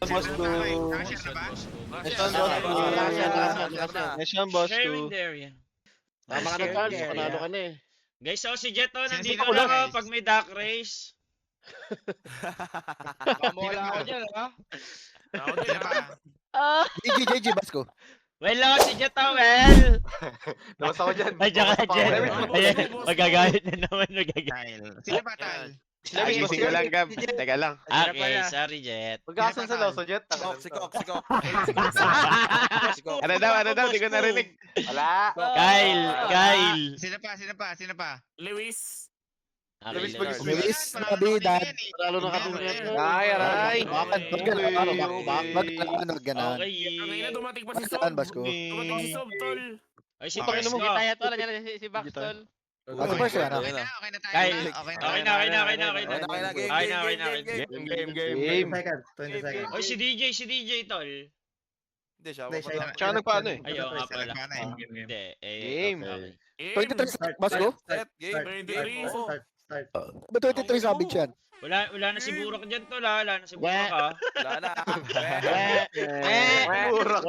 boss ko. Kasha na ba? Mission boss ko. Mission boss ko. Sharing the area. Tama ka na, Charles. Panalo ka na eh. Guys, si Jet nandito Sino na ulan, ako guys? pag may dark race. Mawala ako dyan, ha? Sino pa? JJ, Basko. Well, ako si Jet well. Labas ako dyan. Ay, diyan ka, Jet. Ayan, magagalit na naman, Tal. Sino pa, Tal? Gising ko lang, Gab. Teka lang. Okay, sorry, Jet. Magkakasan sa Loso Jet. Sikok. Ano daw? Di ko narinig. Wala. Kyle. Sino pa? Lewis. Okay, Luis Lewis. Bagus. Luis, Panalo Nabidad. din yan eh. Panalo na kami. Aray. Bakit? Wag ganon. Okay. Ang ina, dumating pa si Sob. Saan, Basko? Dumating si Sob, tol. Ay, si Okay, Bars ano mo? ko. Kaya to, nandiyan na si Baxtol. Ano ba siya? Okay na tayo. Kyle. Okay Okay na. Game. Oy, si DJ, tol. Hindi siya. Tsaka nagpaano eh. Ayaw nga pala. Game. Hindi, Game. okay. 23 Basko? Set, game. 23. Ba 23 sabi siya? Wala na si Burok dyan, tol, ha? Wala na si Burok, ha? Wala na. Burak.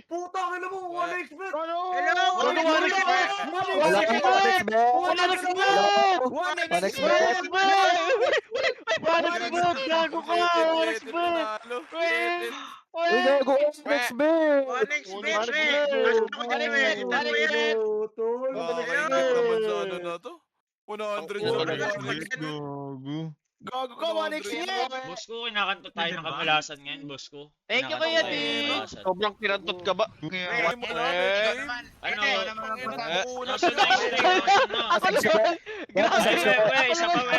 Putang ina mo, wala expert. Wala ka Gago ka, wala expert. Uy, gago. Next bet. Gago ka, 1x yan. Boss ko, kinakanto tayo ng kamalasan ngayon, boss ko. Thank you, Kinakanto Kuya tayo ng T. kamalasan. Sobrang pinantot ka ba? Ano? Una Nasa na yung stream, nasa na. Isa pa, we.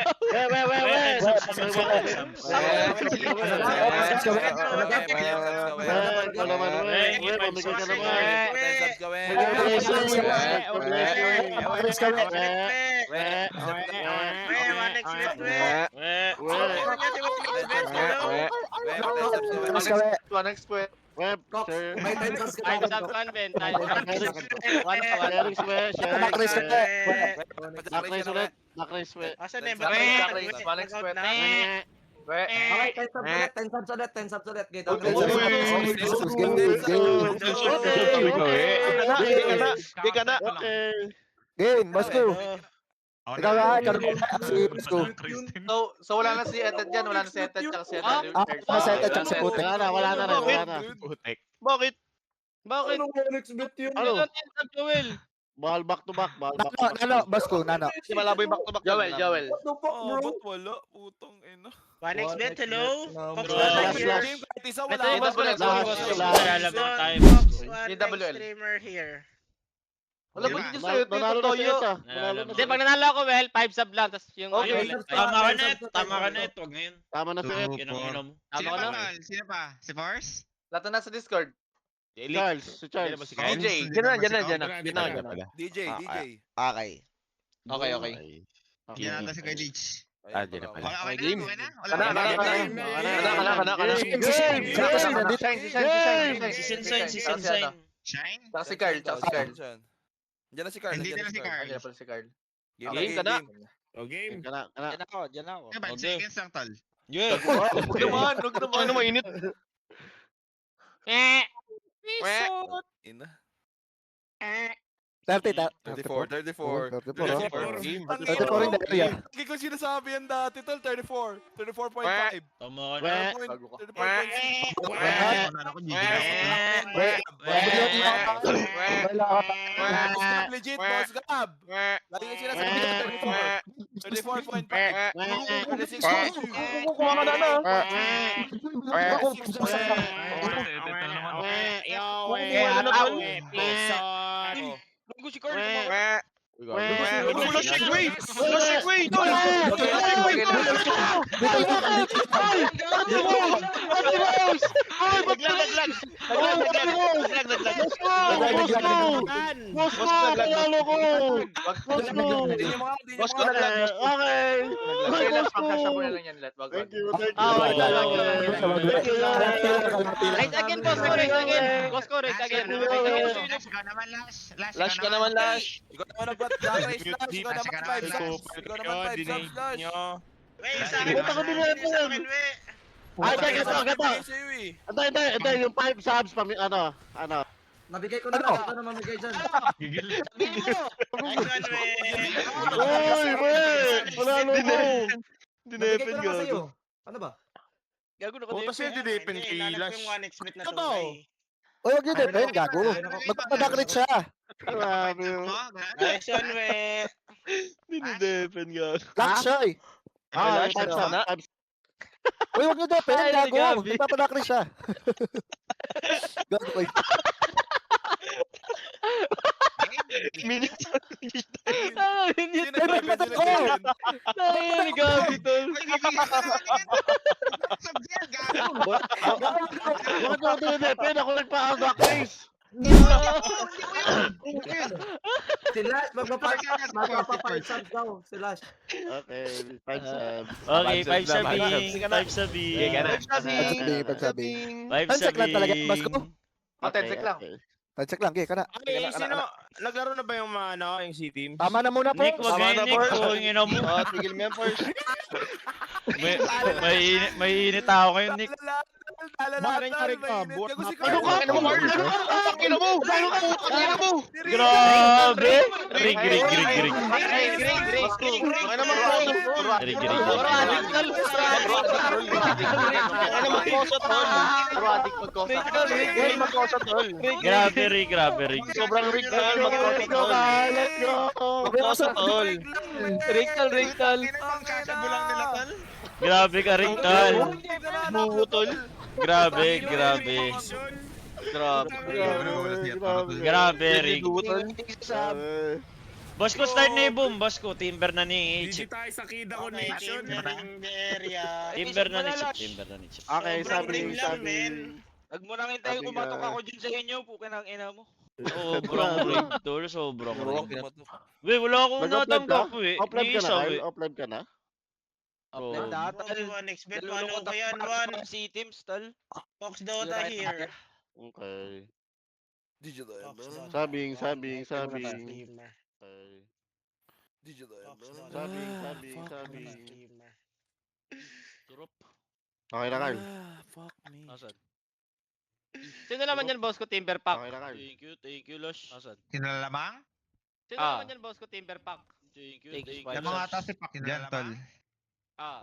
One expert. Web, sir. Time stop one, Ben. Time Backtrace ka na. Backtrace ulit. Backtrace ulit. Asan na yung One expert. Di ka na. Game, Basko. Ikaw nga, si Basko. So wala na si Etet dyan. Wala na si Etet tsaka si Etet. Nasa ito, tsaka si Putek. Wala na rin. Putek. Bakit? Bakit? Ano? Joel? Bahal back to back. Nano, Basko, Nano. Si Malaboy back to back. Joel. Ba't wala? Putong ina. 1xbet, hello? Game kahit isa wala. Alam mo tayo, boss ko. DWL. Streamer here. Wala ba dito sa'yo? Nanalo na si Eta. Hindi, pag nanalo ako, well, 5 sub lang. Tapos yung... Okay. Tama ka na, Huwag ngayon. Tama na si Eta. Inom. Sino pa, Mal? Sino pa? Si Force? Lahat na sa Discord. Charles. Si Charles. DJ. Diyan na. DJ. Okay. Okay. Hindi na si Kuya Leech. Diyan na pala. Okay Game. na? Si Sensei. Shine? Tsaka si Carl. Diyan na si Carl. Hindi na si Carl. Ayan pala si Carl. Game ka na. Game. Diyan ako. 5 seconds lang, tol. Yeah. Huwag naman. Ano mainit? Ina. 34. 34. Game. 34 rin dati yan. Hindi ko sinasabi yan dati, tol. 34. 34.5. Tama ka na. 34.6. Legit, boss Gab. Lagi ko sinasabi 34. 34.5. 36. Kuha ka na na. Nunggu si Carl. Naglag. Boss ko! Panalo ko! Boss ko! Hindi niyo mga, hindi niyo Boss ko mga. naglag. Okay! Sige Okay, lang, boss ko! pagkasya mo na lang yan, Let. Wag, wag. Thank you, thank you. Ah, wala, wala, wala. Thank you. Raise again, boss ko, raise again. Boss ko, raise again. Raise again. Lash ka naman, Lash. Lash ka naman, Lash. Ikaw naman nag-bat, Jack Race Lash. Ikaw naman 5 subs. Ikaw naman 5 subs, Lash. Punta ko din natin. Ay, gato. Sa'yo eh. Ito, yung 5 subs, ano. Nabigay ko na lang. Ito na mamigay dyan. Uy, wait! Panalo ko! Nabigay ko naman sa'yo. Ano ba? Gago na ko. Butas yung didipin kay Lash. Oy, huwag yun depend, gago. Magpapadakrit siya. Grabe yun. Nice one, we. Dinidepen ka. Lock siya eh. Ah, Lash, 5 subs. na. Oy, huwag yun depend, Ay, gago. Gabi. Magpapadakrit siya. Gago ko. Minutes. Ah, hindi. Sino nag-bet? Sino Ko! nag-bet? Ay, gabi, tol. Bakit ako dinidepend? Ako nagpa-hagak race. Si Lash, magpapa-5 subs daw. Si Lash. Okay, 5 subs. Okay, 5 Five sabi. subs. 5 sabi. Pagsabing. 5 Pansek lang talaga, boss ko. Oh, 10 sec lang. Pansek lang, ka na. Ay, sino? Naglaro na ba yung mga yung C-team? Tama na muna po. Nick, wag Tama yun, na, Nick. boss. Kung ino mo. Tigil mo yan, first. May init ako ngayon, Nick. Maring ka rin ka, buhat Gago si na- Carl. Ano mo, Mark? Ano mo? Ano mo? Grabe! Rig. Ano mo, Mark? Rig. Puro adik, tol. Ano mo, Kosa, tol? Puro adik magkosa. Hey, magkosa, tol. Grabe, Rig. Sobrang rig, tol. Magkosa, Let's go, tol. guys! Let's go! Magkosa, tol. Rig, tol. Bulang nila, tol. Grabe ka, Rig, tol. Muhu, tol. Grabe. Grabe. Grabe, Rig. Grabe. Boss ko, start na yung boom. Boss ko, timber na ni Hindi Chip. tayo sa Kida Connection. Timber na ni Chip. Okay, sabi. Huwag mo nang hintayin Sabi kumatok nga. ako dyan sa inyo. Pukin ang ina mo. Sobrang rig, tol. Sobrang rig. Offline Weh, wala akong natanggap eh. Offline Ni ka na, isa Kyle? eh. Offline ka na? Offline data. Nalulungkot ako yan, Juan. Si Teams, tol. Fox Dota here. Okay. Digital. Sabing. Okay. Digital. Sabing. Okay na, Kyle. Fuck me. Asan? Sino naman yan, boss ko, Timber Pack? Okay na, Kyle. Thank you, Lush. Asan? Kinalamang? Sino naman yan, boss ko, Timber Pack? Thank you. Lamang ata si Pac dyan, tol.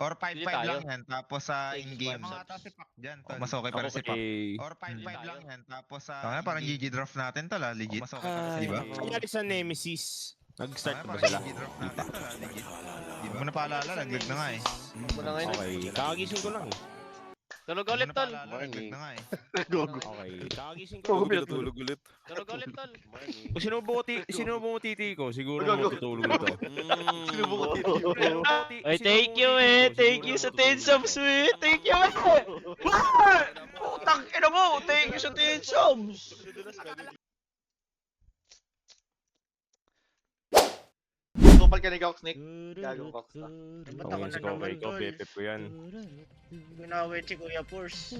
Or 5-5 lang yan, tapos sa in-game. Lamang ata si Pac dyan, tol. Mas okay pa rin si Pac. Or 5-5 lang yan, tapos sa... Parang GG draft natin, tol, legit. Mas okay pa rin si Ay, Pac. Kanyari sa Nemesis. Nag-start ba Parang sila? GG draft natin, tol, legit. Hindi mo na paalala, naglag na nga eh. Okay, kakagising ko lang. Tulog Hindi mo ulit, na tol. paalala, naglag na nga eh. Gogo. Okay, kakagising ko. Tulog ulit. Tulog ulit, tol. Kung sino mo titi ko, siguro matutulog nito. Ay, thank you eh. Thank you sa 10 subs eh. Thank you eh. Putang ina mo. Thank you sa 10 subs. Kupal ka ni Gox, Nick. Gagong Gox ka. Okay, si Kobe ko, BFF ko yan. Ginawin si Kuya Force.